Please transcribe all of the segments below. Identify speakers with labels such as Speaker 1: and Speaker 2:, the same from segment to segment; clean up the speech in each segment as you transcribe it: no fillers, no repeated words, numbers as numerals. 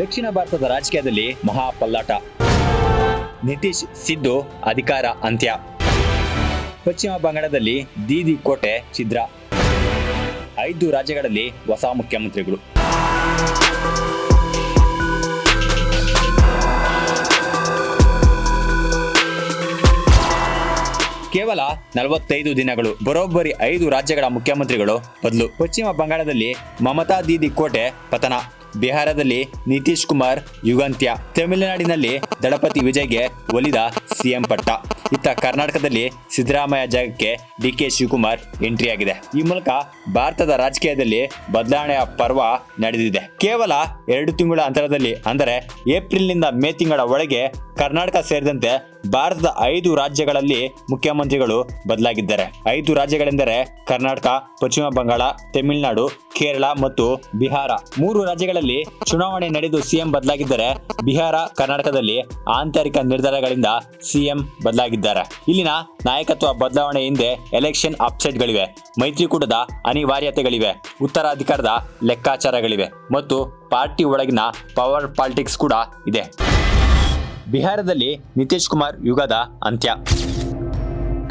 Speaker 1: ದಕ್ಷಿಣ ಭಾರತದ ರಾಜಕೀಯದಲ್ಲಿ ಮಹಾ ಪಲ್ಲಾಟ. ನಿತೀಶ್ ಸಿದ್ದು ಅಧಿಕಾರ ಅಂತ್ಯ. ಪಶ್ಚಿಮ ಬಂಗಾಳದಲ್ಲಿ ದೀದಿ ಕೋಟೆ ಛಿದ್ರ. 5 ರಾಜ್ಯಗಳಲ್ಲಿ ಹೊಸ ಮುಖ್ಯಮಂತ್ರಿಗಳು. ಕೇವಲ 45 ದಿನಗಳು, ಬರೋಬ್ಬರಿ 5 ರಾಜ್ಯಗಳ ಮುಖ್ಯಮಂತ್ರಿಗಳು ಬದಲು. ಪಶ್ಚಿಮ ಬಂಗಾಳದಲ್ಲಿ ಮಮತಾ ದೀದಿ ಕೋಟೆ ಪತನ. ಬಿಹಾರದಲ್ಲಿ ನಿತೀಶ್ ಕುಮಾರ್ ಯುಗಾಂತ್ಯ. ತಮಿಳುನಾಡಿನಲ್ಲಿ ದಳಪತಿ ವಿಜಯ್ಗೆ ಒಲಿದ ಸಿಎಂ ಪಟ್ಟ. ಇತ್ತ ಕರ್ನಾಟಕದಲ್ಲಿ ಸಿದ್ದರಾಮಯ್ಯ ಜಾಗಕ್ಕೆ ಡಿಕೆ ಶಿವಕುಮಾರ್ ಎಂಟ್ರಿ ಆಗಿದೆ. ಈ ಮೂಲಕ ಭಾರತದ ರಾಜಕೀಯದಲ್ಲಿ ಬದಲಾವಣೆಯ ಪರ್ವ ನಡೆದಿದೆ. ಕೇವಲ 2 ತಿಂಗಳ ಅಂತರದಲ್ಲಿ, ಅಂದರೆ ಏಪ್ರಿಲ್ನಿಂದ ಮೇ ತಿಂಗಳ ಒಳಗೆ ಕರ್ನಾಟಕ ಸೇರಿದಂತೆ ಭಾರತದ 5 ರಾಜ್ಯಗಳಲ್ಲಿ ಮುಖ್ಯಮಂತ್ರಿಗಳು ಬದಲಾಗಿದ್ದಾರೆ. 5 ರಾಜ್ಯಗಳೆಂದರೆ ಕರ್ನಾಟಕ, ಪಶ್ಚಿಮ ಬಂಗಾಳ, ತಮಿಳುನಾಡು, ಕೇರಳ ಮತ್ತು ಬಿಹಾರ. 3 ರಾಜ್ಯಗಳಲ್ಲಿ ಚುನಾವಣೆ ನಡೆದು ಸಿಎಂ ಬದಲಾಗಿದ್ದರೆ ಬಿಹಾರ, ಕರ್ನಾಟಕದಲ್ಲಿ ಆಂತರಿಕ ನಿರ್ಧಾರಗಳಿಂದ ಸಿಎಂ ಬದಲಾಗಿದ್ದಾರೆ. ಇಲ್ಲಿನ ನಾಯಕತ್ವ ಬದಲಾವಣೆ ಹಿಂದೆ ಎಲೆಕ್ಷನ್ ಅಪ್ಸೆಟ್ಗಳಿವೆ, ಮೈತ್ರಿಕೂಟದ ಅನಿವಾರ್ಯತೆಗಳಿವೆ, ಉತ್ತರಾಧಿಕಾರದ ಲೆಕ್ಕಾಚಾರಗಳಿವೆ ಮತ್ತು ಪಾರ್ಟಿ ಒಳಗಿನ ಪವರ್ ಪಾಲಿಟಿಕ್ಸ್ ಕೂಡ ಇದೆ. ಬಿಹಾರದಲ್ಲಿ ನಿತೀಶ್ ಕುಮಾರ್ ಯುಗದ ಅಂತ್ಯ.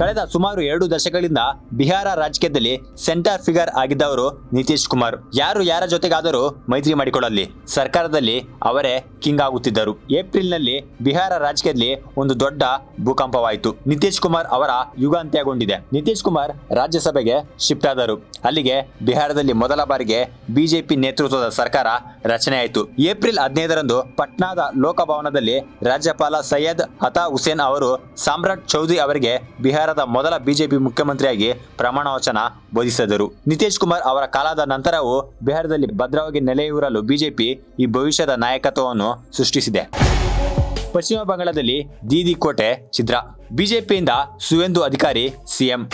Speaker 1: ಕಳೆದ ಸುಮಾರು 2 ದಶಕಗಳಿಂದ ಬಿಹಾರ ರಾಜಕೀಯದಲ್ಲಿ ಸೆಂಟರ್ ಫಿಗರ್ ಆಗಿದ್ದವರು ನಿತೀಶ್ ಕುಮಾರ್. ಯಾರು ಯಾರ ಜೊತೆಗಾದರೂ ಮೈತ್ರಿ ಮಾಡಿಕೊಳ್ಳಲಿ, ಸರ್ಕಾರದಲ್ಲಿ ಅವರೇ ಕಿಂಗ್ ಆಗುತ್ತಿದ್ದರು. ಏಪ್ರಿಲ್ನಲ್ಲಿ ಬಿಹಾರ ರಾಜಕೀಯದಲ್ಲಿ ಒಂದು ದೊಡ್ಡ ಭೂಕಂಪವಾಯಿತು. ನಿತೀಶ್ ಕುಮಾರ್ ಅವರ ಯುಗ ಅಂತ್ಯಗೊಂಡಿದೆ. ನಿತೀಶ್ ಕುಮಾರ್ ರಾಜ್ಯಸಭೆಗೆ ಶಿಫ್ಟ್ ಆದರು. ಅಲ್ಲಿಗೆ ಬಿಹಾರದಲ್ಲಿ ಮೊದಲ ಬಾರಿಗೆ ಬಿಜೆಪಿ ನೇತೃತ್ವದ ಸರ್ಕಾರ ರಚನೆಯಾಯಿತು. ಏಪ್ರಿಲ್ 15ರಂದು ಪಟ್ನಾದ ಲೋಕಭವನದಲ್ಲಿ ರಾಜ್ಯಪಾಲ ಸೈಯದ್ ಅತಾ ಹುಸೇನ್ ಅವರು ಸಾಮ್ರಾಟ್ ಚೌಧರಿ ಅವರಿಗೆ ಬಿಹಾರದ ಮೊದಲ ಬಿಜೆಪಿ ಮುಖ್ಯಮಂತ್ರಿಯಾಗಿ ಪ್ರಮಾಣ ವಚನ ಬೋಧಿಸಿದರು. ನಿತೀಶ್ ಕುಮಾರ್ ಅವರ ಕಾಲದ ನಂತರವೂ ಬಿಹಾರದಲ್ಲಿ ಭದ್ರವಾಗಿ ನೆಲೆಯೂರಲು ಬಿಜೆಪಿ ಈ ಭವಿಷ್ಯದ ನಾಯಕತ್ವವನ್ನು ಸೃಷ್ಟಿಸಿದೆ. ಪಶ್ಚಿಮ ಬಂಗಾಳದಲ್ಲಿ ದೀದಿ ಕೋಟೆ ಛಿದ್ರ. ಬಿಜೆಪಿಯಿಂದ ಸುವೇಂದು ಅಧಿಕಾರಿ ಸಿಎಂ.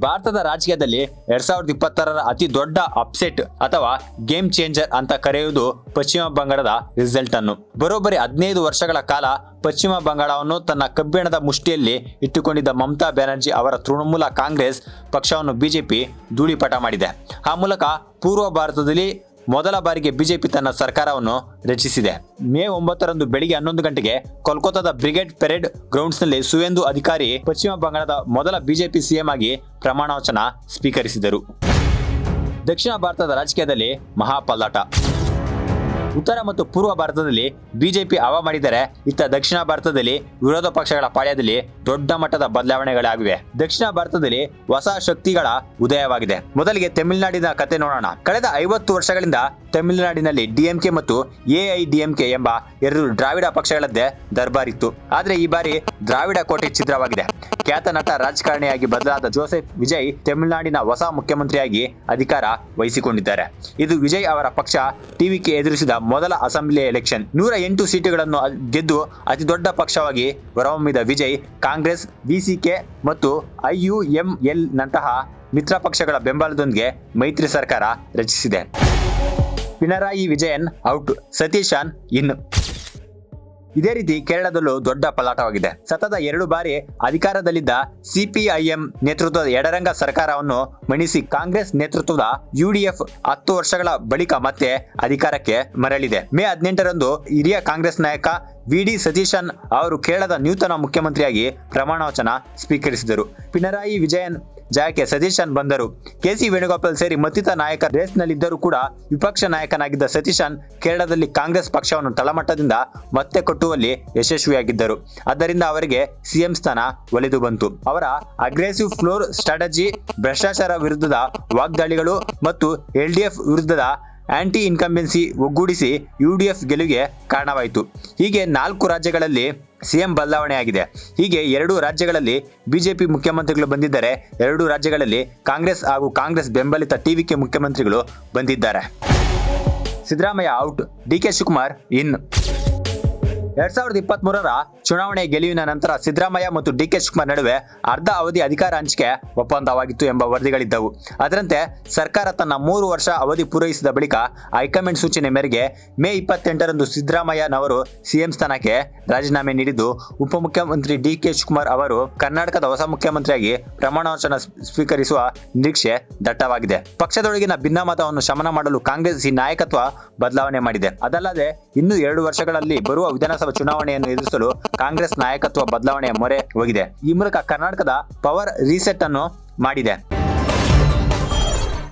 Speaker 1: ಭಾರತದ ರಾಜಕೀಯದಲ್ಲಿ 2020ರ ಅತಿ ದೊಡ್ಡ ಅಪ್ಸೆಟ್ ಅಥವಾ ಗೇಮ್ ಚೇಂಜರ್ ಅಂತ ಕರೆಯುವುದು ಪಶ್ಚಿಮ ಬಂಗಾಳದ ರಿಸಲ್ಟ್ ಅನ್ನು. ಬರೋಬ್ಬರಿ 15 ವರ್ಷಗಳ ಕಾಲ ಪಶ್ಚಿಮ ಬಂಗಾಳವನ್ನು ತನ್ನ ಕಬ್ಬಿಣದ ಮುಷ್ಟಿಯಲ್ಲಿ ಇಟ್ಟುಕೊಂಡಿದ್ದ ಮಮತಾ ಬ್ಯಾನರ್ಜಿ ಅವರ ತೃಣಮೂಲ ಕಾಂಗ್ರೆಸ್ ಪಕ್ಷವನ್ನು ಬಿಜೆಪಿ ಧೂಳಿಪಟ ಮಾಡಿದೆ. ಆ ಮೂಲಕ ಪೂರ್ವ ಭಾರತದಲ್ಲಿ ಮೊದಲ ಬಾರಿಗೆ ಬಿಜೆಪಿ ತನ್ನ ಸರ್ಕಾರವನ್ನು ರಚಿಸಿದೆ. ಮೇ 9ರಂದು ಬೆಳಿಗ್ಗೆ 11 ಗಂಟೆಗೆ ಕೋಲ್ಕತ್ತಾದ ಬ್ರಿಗೇಡ್ ಪೆರೇಡ್ ಗ್ರೌಂಡ್ಸ್ನಲ್ಲಿ ಸುವೇಂದು ಅಧಿಕಾರಿ ಪಶ್ಚಿಮ ಬಂಗಾಳದ ಮೊದಲ ಬಿಜೆಪಿ ಸಿಎಂ ಆಗಿ ಪ್ರಮಾಣ ವಚನ ಸ್ವೀಕರಿಸಿದರು. ದಕ್ಷಿಣ ಭಾರತದ ರಾಜಕೀಯದಲ್ಲಿ ಮಹಾ ಪಲ್ಲಾಟ. ಉತ್ತರ ಮತ್ತು ಪೂರ್ವ ಭಾರತದಲ್ಲಿ ಬಿಜೆಪಿ ಹವಾ ಮಾಡಿದರೆ, ಇತ್ತ ದಕ್ಷಿಣ ಭಾರತದಲ್ಲಿ ವಿರೋಧ ಪಕ್ಷಗಳ ಪಾಳ್ಯದಲ್ಲಿ ದೊಡ್ಡ ಮಟ್ಟದ ಬದಲಾವಣೆಗಳಾಗಿವೆ. ದಕ್ಷಿಣ ಭಾರತದಲ್ಲಿ ಹೊಸ ಶಕ್ತಿಗಳ ಉದಯವಾಗಿದೆ. ಮೊದಲಿಗೆ ತಮಿಳುನಾಡಿನ ಕತೆ ನೋಡೋಣ. ಕಳೆದ 50 ವರ್ಷಗಳಿಂದ ತಮಿಳುನಾಡಿನಲ್ಲಿ ಡಿಎಂಕೆ ಮತ್ತು ಎಐಡಿಎಂಕೆ ಎಂಬ 2 ದ್ರಾವಿಡ ಪಕ್ಷಗಳದ್ದೇ ದರ್ಬಾರಿತ್ತು. ಆದರೆ ಈ ಬಾರಿ ದ್ರಾವಿಡ ಕೋಟೆ ಛಿದ್ರವಾಗಿದೆ. ಖ್ಯಾತ ನಟ ರಾಜಕಾರಣಿಯಾಗಿ ಬದಲಾದ ಜೋಸೆಫ್ ವಿಜಯ್ ತಮಿಳುನಾಡಿನ ಹೊಸ ಮುಖ್ಯಮಂತ್ರಿಯಾಗಿ ಅಧಿಕಾರ ವಹಿಸಿಕೊಂಡಿದ್ದಾರೆ. ಇದು ವಿಜಯ್ ಅವರ ಪಕ್ಷ ಟಿವಿಕೆ ಎದುರಿಸಿದ ಮೊದಲ ಅಸೆಂಬ್ಲಿ ಎಲೆಕ್ಷನ್. 108 ಸೀಟುಗಳನ್ನು ಗೆದ್ದು ಅತಿ ದೊಡ್ಡ ಪಕ್ಷವಾಗಿ ಹೊರಹೊಮ್ಮಿದ ವಿಜಯ್ ಕಾಂಗ್ರೆಸ್, ವಿಸಿಕೆ ಮತ್ತು ಐಯುಎಂಎಲ್ ನಂತಹ ಮಿತ್ರ ಪಕ್ಷಗಳ ಬೆಂಬಲದೊಂದಿಗೆ ಮೈತ್ರಿ ಸರ್ಕಾರ ರಚಿಸಿದೆ. ಪಿನರಾಯಿ ವಿಜಯನ್ ಔಟ್, ಸತೀಶನ್ ಇನ್. ಇದೇ ರೀತಿ ಕೇರಳದಲ್ಲೂ ದೊಡ್ಡ ಪಲಾಟವಾಗಿದೆ. ಸತತ 2 ಬಾರಿ ಅಧಿಕಾರದಲ್ಲಿದ್ದ ಸಿಪಿಐಎಂ ನೇತೃತ್ವದ ಎಡರಂಗ ಸರ್ಕಾರವನ್ನು ಮಣಿಸಿ ಕಾಂಗ್ರೆಸ್ ನೇತೃತ್ವದ ಯುಡಿಎಫ್ 10 ವರ್ಷಗಳ ಬಳಿಕ ಮತ್ತೆ ಅಧಿಕಾರಕ್ಕೆ ಮರಳಿದೆ. ಮೇ 18ರಂದು ಹಿರಿಯ ಕಾಂಗ್ರೆಸ್ ನಾಯಕ ವಿಡಿ ಸತೀಶನ್ ಅವರು ಕೇರಳದ ನೂತನ ಮುಖ್ಯಮಂತ್ರಿಯಾಗಿ ಪ್ರಮಾಣ ವಚನ ಸ್ವೀಕರಿಸಿದರು. ಪಿನರಾಯಿ ವಿಜಯನ್ ಜಾಗಕ್ಕೆ ಸತೀಶನ್ ಬಂದರು. ಕೆಸಿ ವೇಣುಗೋಪಾಲ್ ಸೇರಿ ಮತ್ತಿತರ ನಾಯಕ ರೇಸ್ನಲ್ಲಿದ್ದರೂ ಕೂಡ ವಿಪಕ್ಷ ನಾಯಕನಾಗಿದ್ದ ಸತೀಶನ್ ಕೇರಳದಲ್ಲಿ ಕಾಂಗ್ರೆಸ್ ಪಕ್ಷವನ್ನು ತಳಮಟ್ಟದಿಂದ ಮತ್ತೆ ಕಟ್ಟುವಲ್ಲಿ ಯಶಸ್ವಿಯಾಗಿದ್ದರು. ಆದ್ದರಿಂದ ಅವರಿಗೆ ಸಿಎಂ ಸ್ಥಾನ ಒಲಿದು ಬಂತು. ಅವರ ಅಗ್ರೆಸಿವ್ ಫ್ಲೋರ್ ಸ್ಟ್ರಾಟಜಿ, ಭ್ರಷ್ಟಾಚಾರ ವಿರುದ್ಧದ ವಾಗ್ದಾಳಿಗಳು ಮತ್ತು ಎಲ್ಡಿಎಫ್ ವಿರುದ್ಧದ ಆಂಟಿ ಇನ್ಕಂಬೆನ್ಸಿ ಒಗ್ಗೂಡಿಸಿ ಯುಡಿಎಫ್ ಗೆಲುವಿಗೆ ಕಾರಣವಾಯಿತು. ಹೀಗೆ 4 ರಾಜ್ಯಗಳಲ್ಲಿ ಸಿಎಂ ಬದಲಾವಣೆಯಾಗಿದೆ. ಹೀಗೆ 2 ರಾಜ್ಯಗಳಲ್ಲಿ ಬಿಜೆಪಿ ಮುಖ್ಯಮಂತ್ರಿಗಳು ಬಂದಿದ್ದರೆ, 2 ರಾಜ್ಯಗಳಲ್ಲಿ ಕಾಂಗ್ರೆಸ್ ಹಾಗೂ ಕಾಂಗ್ರೆಸ್ ಬೆಂಬಲಿತ ಟಿವಿಕೆ ಮುಖ್ಯಮಂತ್ರಿಗಳು ಬಂದಿದ್ದಾರೆ. ಸಿದ್ದರಾಮಯ್ಯ ಔಟ್, ಡಿಕೆ ಶಿವಕುಮಾರ್ ಇನ್. 2023ರ ಚುನಾವಣೆ ಗೆಲುವಿನ ನಂತರ ಸಿದ್ದರಾಮಯ್ಯ ಮತ್ತು ಡಿಕೆ ಶಿವಕುಮಾರ್ ನಡುವೆ ಅರ್ಧ ಅವಧಿ ಅಧಿಕಾರ ಹಂಚಿಕೆ ಒಪ್ಪಂದವಾಗಿತ್ತು ಎಂಬ ವರದಿಗಳಿದ್ದವು. ಅದರಂತೆ ಸರ್ಕಾರ ತನ್ನ 3 ವರ್ಷ ಅವಧಿ ಪೂರೈಸಿದ ಬಳಿಕ ಹೈಕಮಾಂಡ್ ಸೂಚನೆ ಮೇರೆಗೆ ಮೇ 28ರಂದು ಸಿದ್ದರಾಮಯ್ಯನವರು ಸಿಎಂ ಸ್ಥಾನಕ್ಕೆ ರಾಜೀನಾಮೆ ನೀಡಿದ್ದು, ಉಪಮುಖ್ಯಮಂತ್ರಿ ಡಿಕೆ ಶಿವಕುಮಾರ್ ಅವರು ಕರ್ನಾಟಕದ ಹೊಸ ಮುಖ್ಯಮಂತ್ರಿಯಾಗಿ ಪ್ರಮಾಣ ವಚನ ಸ್ವೀಕರಿಸುವ ನಿರೀಕ್ಷೆ ದಟ್ಟವಾಗಿದೆ. ಪಕ್ಷದೊಳಗಿನ ಭಿನ್ನಮತವನ್ನು ಶಮನ ಮಾಡಲು ಕಾಂಗ್ರೆಸ್ ಈ ನಾಯಕತ್ವ ಬದಲಾವಣೆ ಮಾಡಿದೆ. ಅದಲ್ಲದೆ ಇನ್ನು 2 ವರ್ಷಗಳಲ್ಲಿ ಬರುವ ವಿಧಾನಸಭಾ ಚುನಾವಣೆಯನ್ನು ಎದುರಿಸಲು ಕಾಂಗ್ರೆಸ್ ನಾಯಕತ್ವ ಬದಲಾವಣೆಯ ಮೊರೆ ಹೋಗಿದೆ. ಈ ಮೂಲಕ ಕರ್ನಾಟಕದ ಪವರ್ ರೀಸೆಟ್ ಅನ್ನು ಮಾಡಿದೆ.